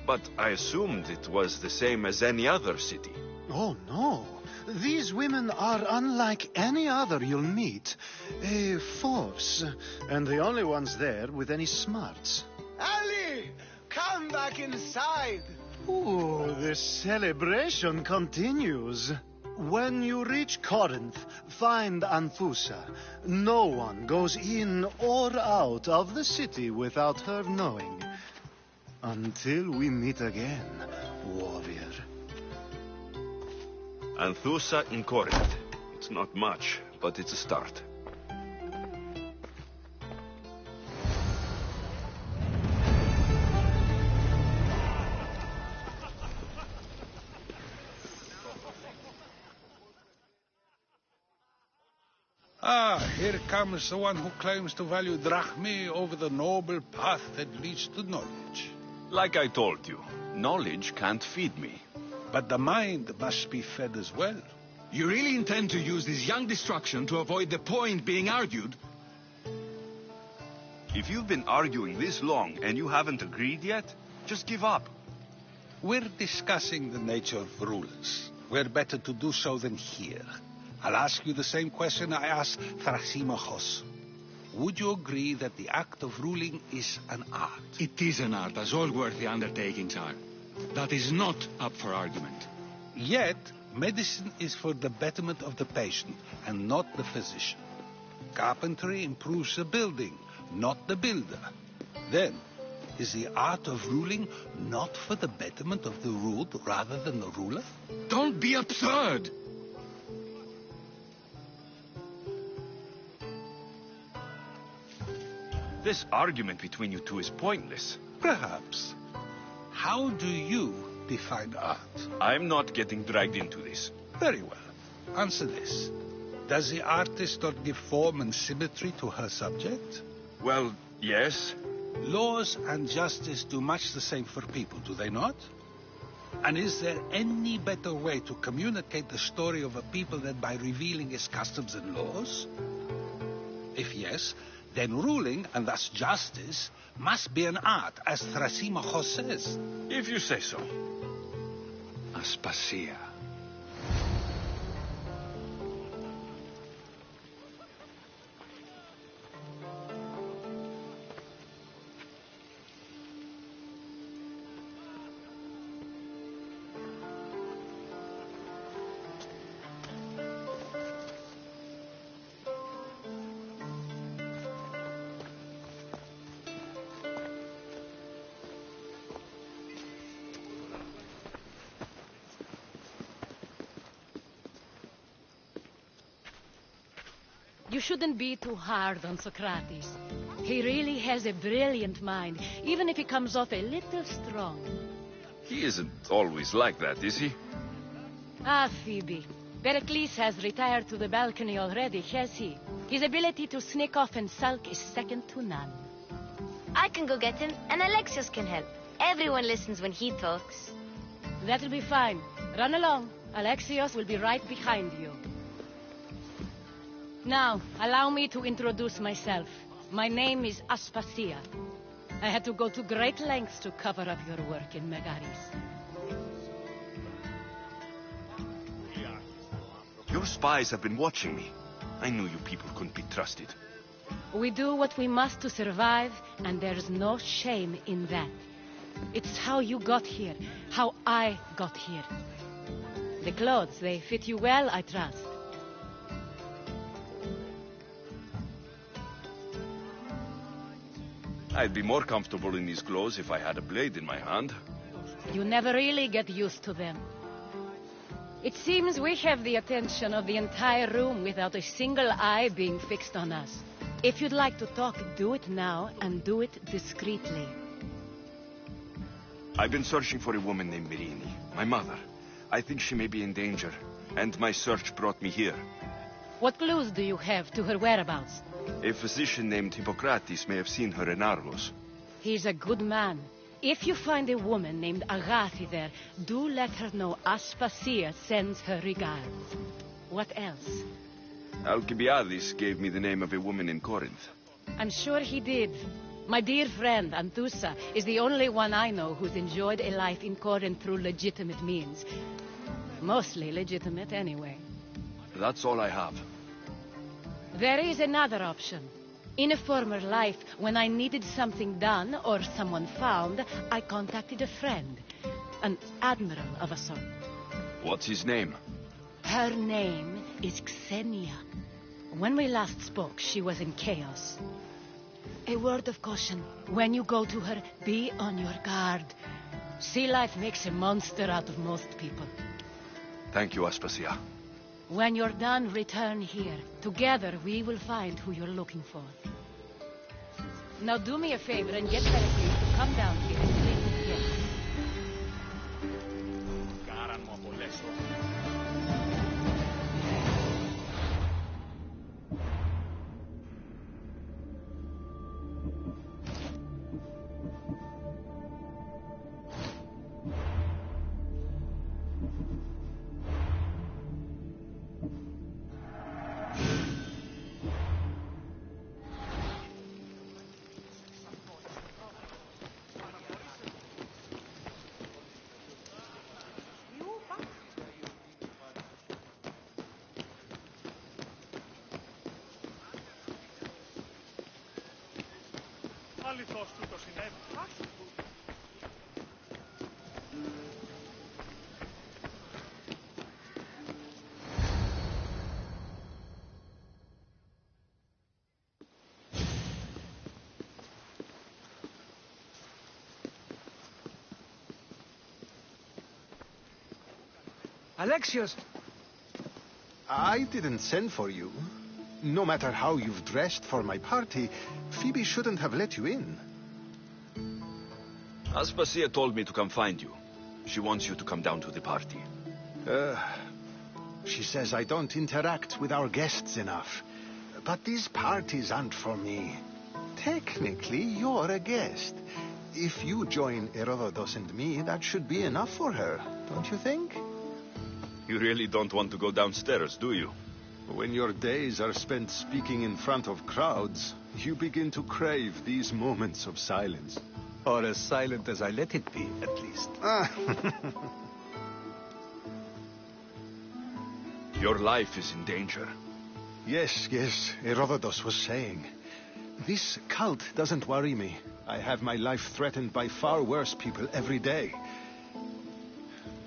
but I assumed it was the same as any other city. Oh, no. These women are unlike any other you'll meet. A force, and the only ones there with any smarts. Ali! Come back inside! Ooh, the celebration continues. When you reach Corinth, find Anthusa. No one goes in or out of the city without her knowing. Until we meet again, warrior. Anthusa in Corinth. It's not much, but it's a start. Ah, here comes the one who claims to value drachmae over the noble path that leads to knowledge. Like I told you, knowledge can't feed me. But the mind must be fed as well. You really intend to use this young destruction to avoid the point being argued? If you've been arguing this long and you haven't agreed yet, just give up. We're discussing the nature of rulers. Where better to do so than here? I'll ask you the same question I asked Thrasymachos. Would you agree that the act of ruling is an art? It is an art, as all worthy undertakings are. That is not up for argument. Yet, medicine is for the betterment of the patient and not the physician. Carpentry improves the building, not the builder. Then, is the art of ruling not for the betterment of the ruled rather than the ruler? Don't be absurd! This argument between you two is pointless. Perhaps. How do you define art? I'm not getting dragged into this. Very well. Answer this. Does the artist not give form and symmetry to her subject? Well, yes. Laws and justice do much the same for people, do they not? And is there any better way to communicate the story of a people than by revealing its customs and laws? If yes, then ruling, and thus justice, must be an art, as Thrasymachos says. If you say so. Aspasia. You shouldn't be too hard on Socrates. He really has a brilliant mind, even if he comes off a little strong. He isn't always like that, is he? Ah, Phoebe. Pericles has retired to the balcony already, has he? His ability to sneak off and sulk is second to none. I can go get him, and Alexios can help. Everyone listens when he talks. That'll be fine. Run along. Alexios will be right behind you. Now, allow me to introduce myself. My name is Aspasia. I had to go to great lengths to cover up your work in Megaris. Your spies have been watching me. I knew you people couldn't be trusted. We do what we must to survive, and there's no shame in that. It's how you got here, how I got here. The clothes, they fit you well, I trust. I'd be more comfortable in these clothes if I had a blade in my hand. You never really get used to them. It seems we have the attention of the entire room without a single eye being fixed on us. If you'd like to talk, do it now, and do it discreetly. I've been searching for a woman named Mirini, my mother. I think she may be in danger, and my search brought me here. What clues do you have to her whereabouts? A physician named Hippocrates may have seen her in Argos. He's a good man. If you find a woman named Agathi there, do let her know Aspasia sends her regards. What else? Alcibiades gave me the name of a woman in Corinth. I'm sure he did. My dear friend, Anthusa, is the only one I know who's enjoyed a life in Corinth through legitimate means. Mostly legitimate, anyway. That's all I have. There is another option. In a former life, when I needed something done or someone found, I contacted a friend. An admiral of a sort. What's his name? Her name is Xenia. When we last spoke, she was in chaos. A word of caution. When you go to her, be on your guard. Sea life makes a monster out of most people. Thank you, Aspasia. When you're done, return here. Together, we will find who you're looking for. Now do me a favor and get Pericles to come down here and sleep with guests. Alexios! I didn't send for you. No matter how you've dressed for my party, Phoebe shouldn't have let you in. Aspasia told me to come find you. She wants you to come down to the party. She says I don't interact with our guests enough. But these parties aren't for me. Technically, you're a guest. If you join Herodotus and me, that should be enough for her, don't you think? You really don't want to go downstairs, do you? When your days are spent speaking in front of crowds, you begin to crave these moments of silence. Or as silent as I let it be, at least. Your life is in danger. Yes, Herodotus was saying. This cult doesn't worry me. I have my life threatened by far worse people every day.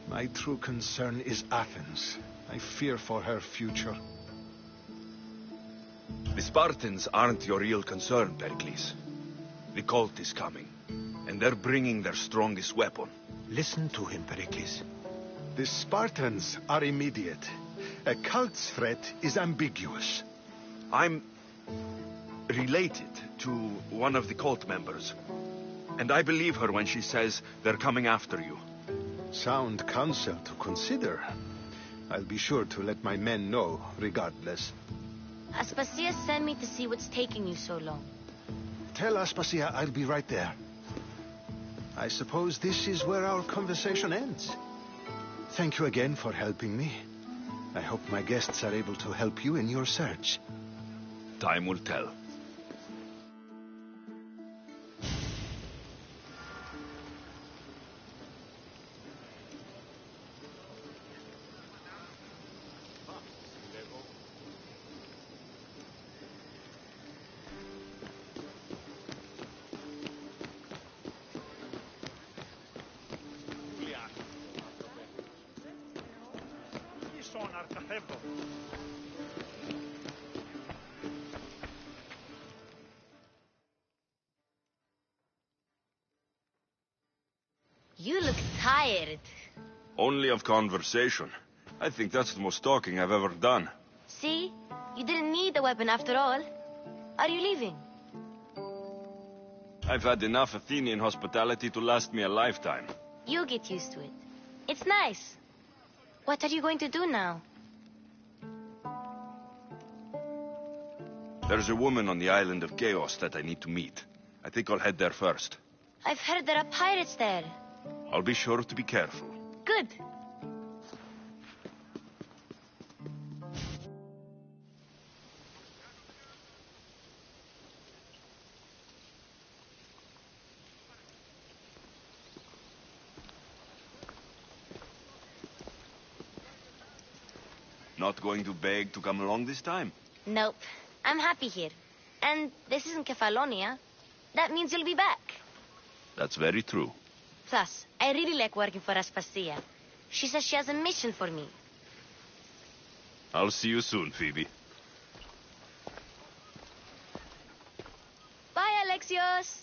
My true concern is Athens. I fear for her future. The Spartans aren't your real concern, Pericles. The cult is coming, and they're bringing their strongest weapon. Listen to him, Pericles. The Spartans are immediate. A cult's threat is ambiguous. I'm related to one of the cult members, and I believe her when she says they're coming after you. Sound counsel to consider. I'll be sure to let my men know, regardless. Aspasia sent me to see what's taking you so long. Tell Aspasia I'll be right there. I suppose this is where our conversation ends. Thank you again for helping me. I hope my guests are able to help you in your search. Time will tell. You look tired. Only of conversation. I think that's the most talking I've ever done. See? You didn't need the weapon after all. Are you leaving? I've had enough Athenian hospitality to last me a lifetime. You'll get used to it. It's nice. What are you going to do now? There's a woman on the island of Chaos that I need to meet. I think I'll head there first. I've heard there are pirates there. I'll be sure to be careful. Good. Not going to beg to come along this time? Nope. I'm happy here. And this isn't Kefalonia. That means you'll be back. That's very true. Plus, I really like working for Aspasia. She says she has a mission for me. I'll see you soon, Phoebe. Bye, Alexios.